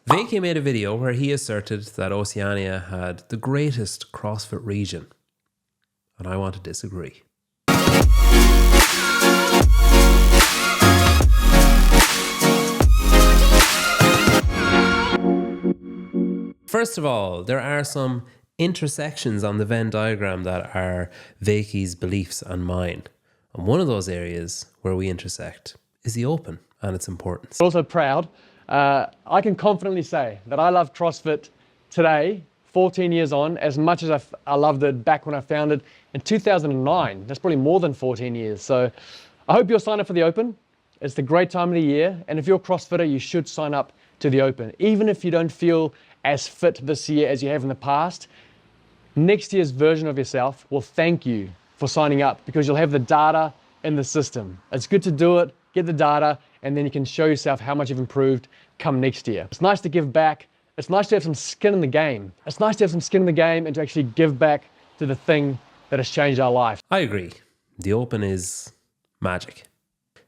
Wykie made a video where he asserted that Oceania had the greatest CrossFit region, and I want to disagree. First of all, there are some intersections on the Venn diagram that are Wykie's beliefs and mine. And one of those areas where we intersect is the open and its importance. Also proud. I can confidently say that I love CrossFit today, 14 years on, as much as I loved it back when I founded in 2009. That's probably more than 14 years. So I hope you'll sign up for the Open. It's the great time of the year. And if you're a CrossFitter, you should sign up to the Open. Even if you don't feel as fit this year as you have in the past, next year's version of yourself will thank you for signing up because you'll have the data in the system. It's good to do it, get the data, and then you can show yourself how much you've improved come next year. It's nice to give back. It's nice to have some skin in the game. It's nice to have some skin in the game and to actually give back to the thing that has changed our life. I agree. The Open is magic.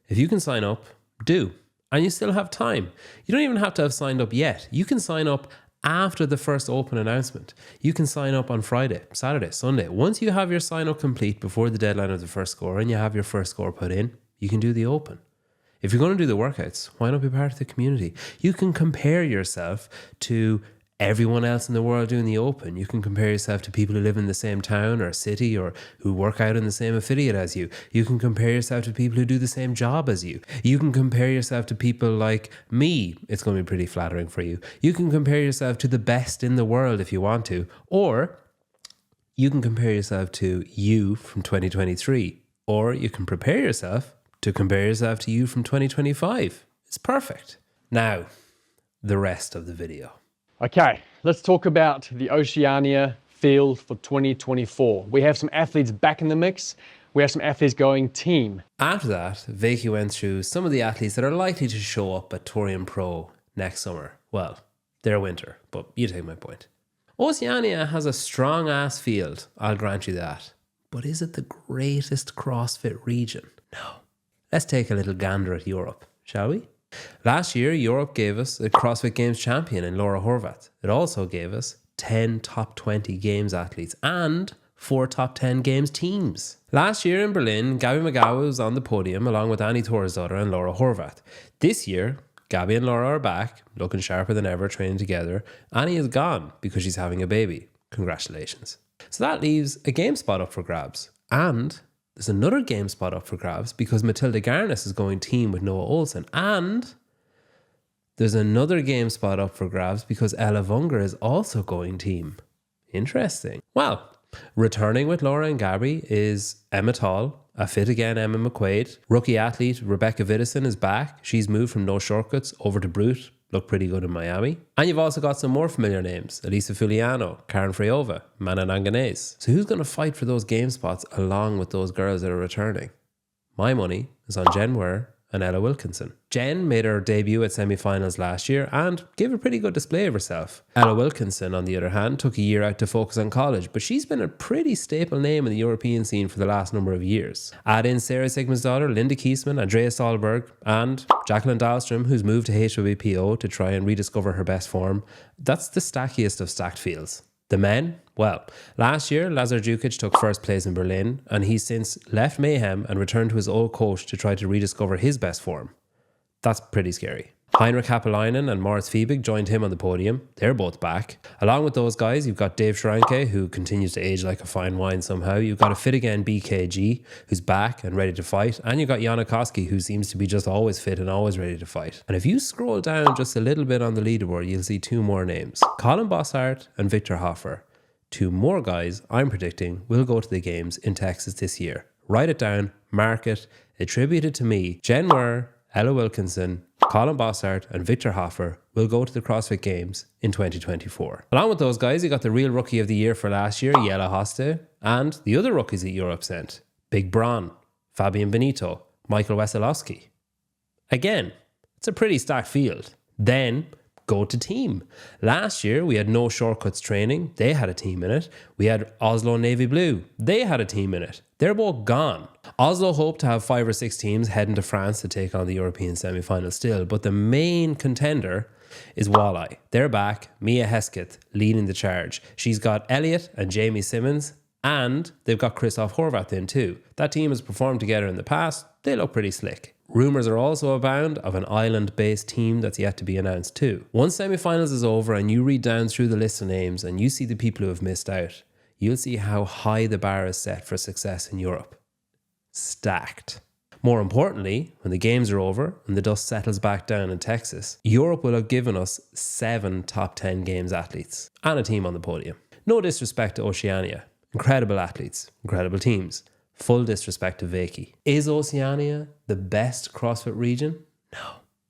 If you can sign up, do. And you still have time. You don't even have to have signed up yet. You can sign up after the first Open announcement. You can sign up on Friday, Saturday, Sunday. Once you have your sign up complete before the deadline of the first score and you have your first score put in, you can do the Open. If you're going to do the workouts, why not be part of the community? You can compare yourself to everyone else in the world doing the Open. You can compare yourself to people who live in the same town or city or who work out in the same affiliate as you. You can compare yourself to people who do the same job as you. You can compare yourself to people like me. It's going to be pretty flattering for you. You can compare yourself to the best in the world if you want to. Or you can compare yourself to you from 2023. Or you can prepare yourself to compare yourself to you from 2025. It's perfect. Now, the rest of the video. Okay, let's talk about the Oceania field for 2024. We have some athletes back in the mix. We have some athletes going team. After that, Wykie went through some of the athletes that are likely to show up at Torium Pro next summer. Well, their winter, but you take my point. Oceania has a strong ass field, I'll grant you that. But is it the greatest CrossFit region? No. Let's take a little gander at Europe, shall we? Last year, Europe gave us a CrossFit Games champion in Laura Horvath. It also gave us 10 top 20 Games athletes and 4 top 10 Games teams. Last year in Berlin, Gabby McGowan was on the podium along with Annie Thorisdottir and Laura Horvath. This year, Gabby and Laura are back, looking sharper than ever, training together. Annie is gone because she's having a baby. Congratulations. So that leaves a game spot up for grabs. And there's another game spot up for grabs because Matilda Garnis is going team with Noah Olsen. And there's another game spot up for grabs because Ella Wunger is also going team. Interesting. Well, returning with Laura and Gabby is Emma Tall, a fit again Emma McQuaid. Rookie athlete Rebecca Vidison is back. She's moved from No Shortcuts over to Brute. Looked pretty good in Miami. And you've also got some more familiar names. Elisa Fuliano, Karen Freyova, Mana Nanganese. So who's going to fight for those game spots along with those girls that are returning? My money is on Jen Ware and Ella Wilkinson. Jen made her debut at semi-finals last year and gave a pretty good display of herself. Ella Wilkinson, on the other hand, took a year out to focus on college, but she's been a pretty staple name in the European scene for the last number of years. Add in Sarah Sigmundsdottir, Linda Kiesman, Andrea Solberg, and Jacqueline Dahlstrom, who's moved to HWPO to try and rediscover her best form. That's the stackiest of stacked fields. The men? Well, last year, Lazar Djukic took first place in Berlin, and he's since left Mayhem and returned to his old coach to try to rediscover his best form. That's pretty scary. Heinrich Happelainen and Moritz Fiebig joined him on the podium. They're both back. Along with those guys, you've got Dave Schranke, who continues to age like a fine wine somehow. You've got a fit again BKG, who's back and ready to fight. And you've got Jana Koski, who seems to be just always fit and always ready to fight. And if you scroll down just a little bit on the leaderboard, you'll see 2 more names. Colin Bossart and Victor Hoffer. 2 more guys I'm predicting will go to the games in Texas this year. Write it down, mark it, attribute it to me. Jen Ware, Ella Wilkinson, Colin Bossart and Victor Hoffer will go to the CrossFit Games in 2024. Along with those guys, you got the real rookie of the year for last year, Jelle Hoste, and the other rookies that Europe sent. Big Braun, Fabian Benito, Michael Wesolowski. Again, it's a pretty stacked field. Then go to team. Last year, we had No Shortcuts training. They had a team in it. We had Oslo Navy Blue. They had a team in it. They're both gone. Oslo hope to have 5 or 6 teams heading to France to take on the European semi-final still, but the main contender is Walleye. They're back, Mia Hesketh leading the charge. She's got Elliot and Jamie Simmons, and they've got Christoph Horvath in too. That team has performed together in the past. They look pretty slick. Rumours are also abound of an island-based team that's yet to be announced too. Once semi-finals is over and you read down through the list of names and you see the people who have missed out, you'll see how high the bar is set for success in Europe. Stacked. More importantly, when the games are over and the dust settles back down in Texas, Europe will have given us 7 top 10 games athletes and a team on the podium. No disrespect to Oceania. Incredible athletes, incredible teams. Full disrespect to Wykie. Is Oceania the best CrossFit region? No.